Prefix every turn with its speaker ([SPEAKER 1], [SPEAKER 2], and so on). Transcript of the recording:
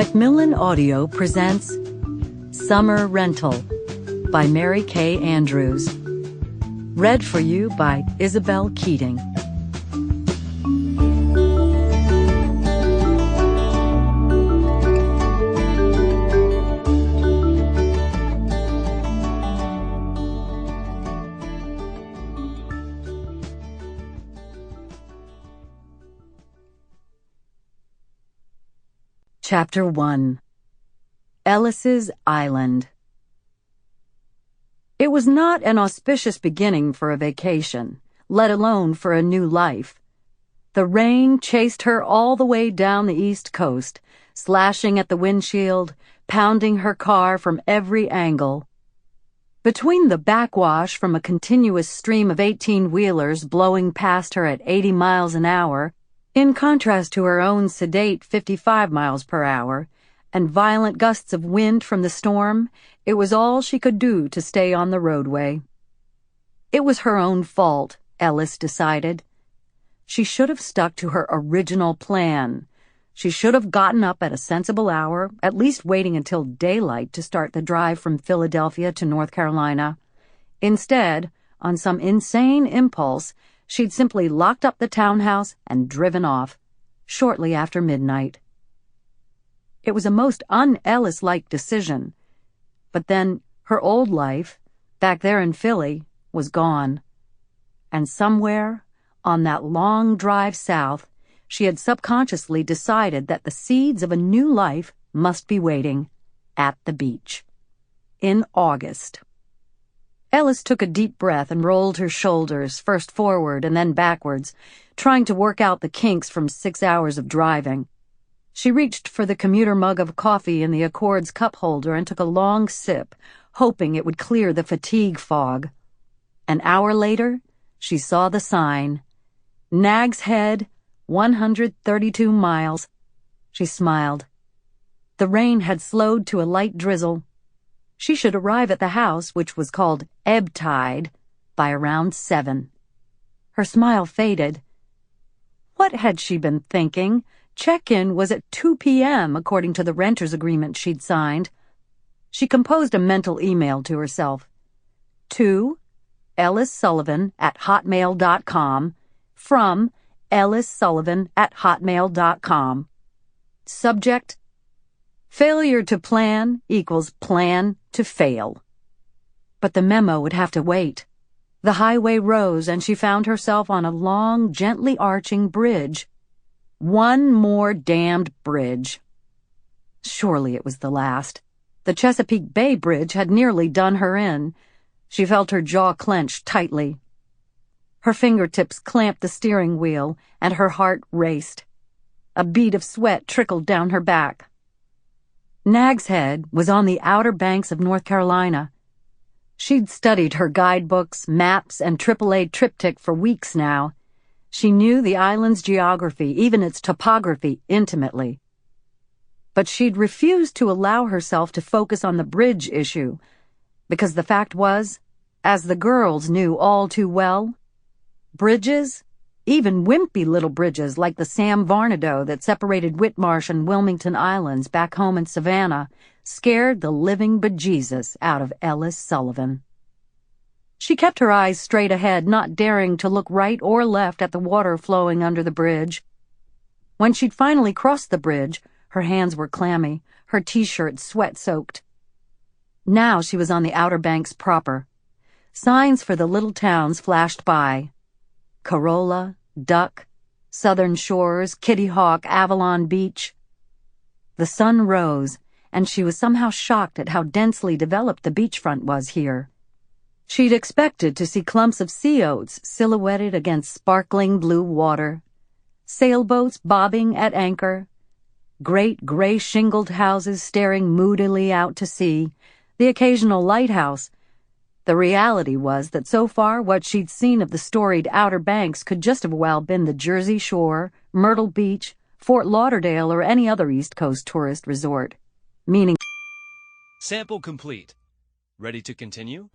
[SPEAKER 1] Macmillan Audio presents Summer Rental by Mary K. Andrews. Read for you by Isabel Keating. Chapter 1. Ellis's Island. It was not an auspicious beginning for a vacation, let alone for a new life. The rain chased her all the way down the East Coast, slashing at the windshield, pounding her car from every angle. Between the backwash from a continuous stream of 18-wheelers blowing past her at 80 miles an hour, in contrast to her own sedate 55 miles per hour, and violent gusts of wind from the storm, it was all she could do to stay on the roadway. It was her own fault, Ellis decided. She should have stuck to her original plan. She should have gotten up at a sensible hour, at least waiting until daylight to start the drive from Philadelphia to North Carolina. Instead, on some insane impulse, she'd simply locked up the townhouse and driven off, shortly after midnight. It was a most un-Ellis-like decision, but then her old life, back there in Philly, was gone. And somewhere, on that long drive south, she had subconsciously decided that the seeds of a new life must be waiting at the beach. In August. Ellis took a deep breath and rolled her shoulders, first forward and then backwards, trying to work out the kinks from 6 hours of driving. She reached for the commuter mug of coffee in the Accord's cup holder and took a long sip, hoping it would clear the fatigue fog. An hour later, she saw the sign, Nag's Head, 132 miles. She smiled. The rain had slowed to a light drizzle. She should arrive at the house, which was called Ebb Tide, by around 7. Her smile faded. What had she been thinking? Check-in was at 2 p.m., according to the renter's agreement she'd signed. She composed a mental email to herself. To ellissullivan@hotmail.com, from ellissullivan@hotmail.com. Subject: Failure to plan equals plan to fail. But the memo would have to wait. The highway rose, and she found herself on a long, gently arching bridge. One more damned bridge. Surely it was the last. The Chesapeake Bay Bridge had nearly done her in. She felt her jaw clench tightly. Her fingertips clamped the steering wheel, and her heart raced. A bead of sweat trickled down her back. Nag's Head was on the Outer Banks of North Carolina. She'd studied her guidebooks, maps, and AAA triptych for weeks now. She knew the island's geography, even its topography, intimately. But she'd refused to allow herself to focus on the bridge issue, because the fact was, as the girls knew all too well, bridges, even wimpy little bridges like the Sam Varnado that separated Whitmarsh and Wilmington Islands back home in Savannah, scared the living bejesus out of Ellis Sullivan. She kept her eyes straight ahead, not daring to look right or left at the water flowing under the bridge. When she'd finally crossed the bridge, her hands were clammy, her t-shirt sweat-soaked. Now she was on the Outer Banks proper. Signs for the little towns flashed by. Corolla, Duck, Southern Shores, Kitty Hawk, Avalon Beach. The sun rose, and she was somehow shocked at how densely developed the beachfront was here. She'd expected to see clumps of sea oats silhouetted against sparkling blue water, sailboats bobbing at anchor, great gray shingled houses staring moodily out to sea, the occasional lighthouse. The reality was that so far what she'd seen of the storied Outer Banks could just as well been the Jersey Shore, Myrtle Beach, Fort Lauderdale, or any other East Coast tourist resort. Meaning,
[SPEAKER 2] Sample complete. Ready to continue?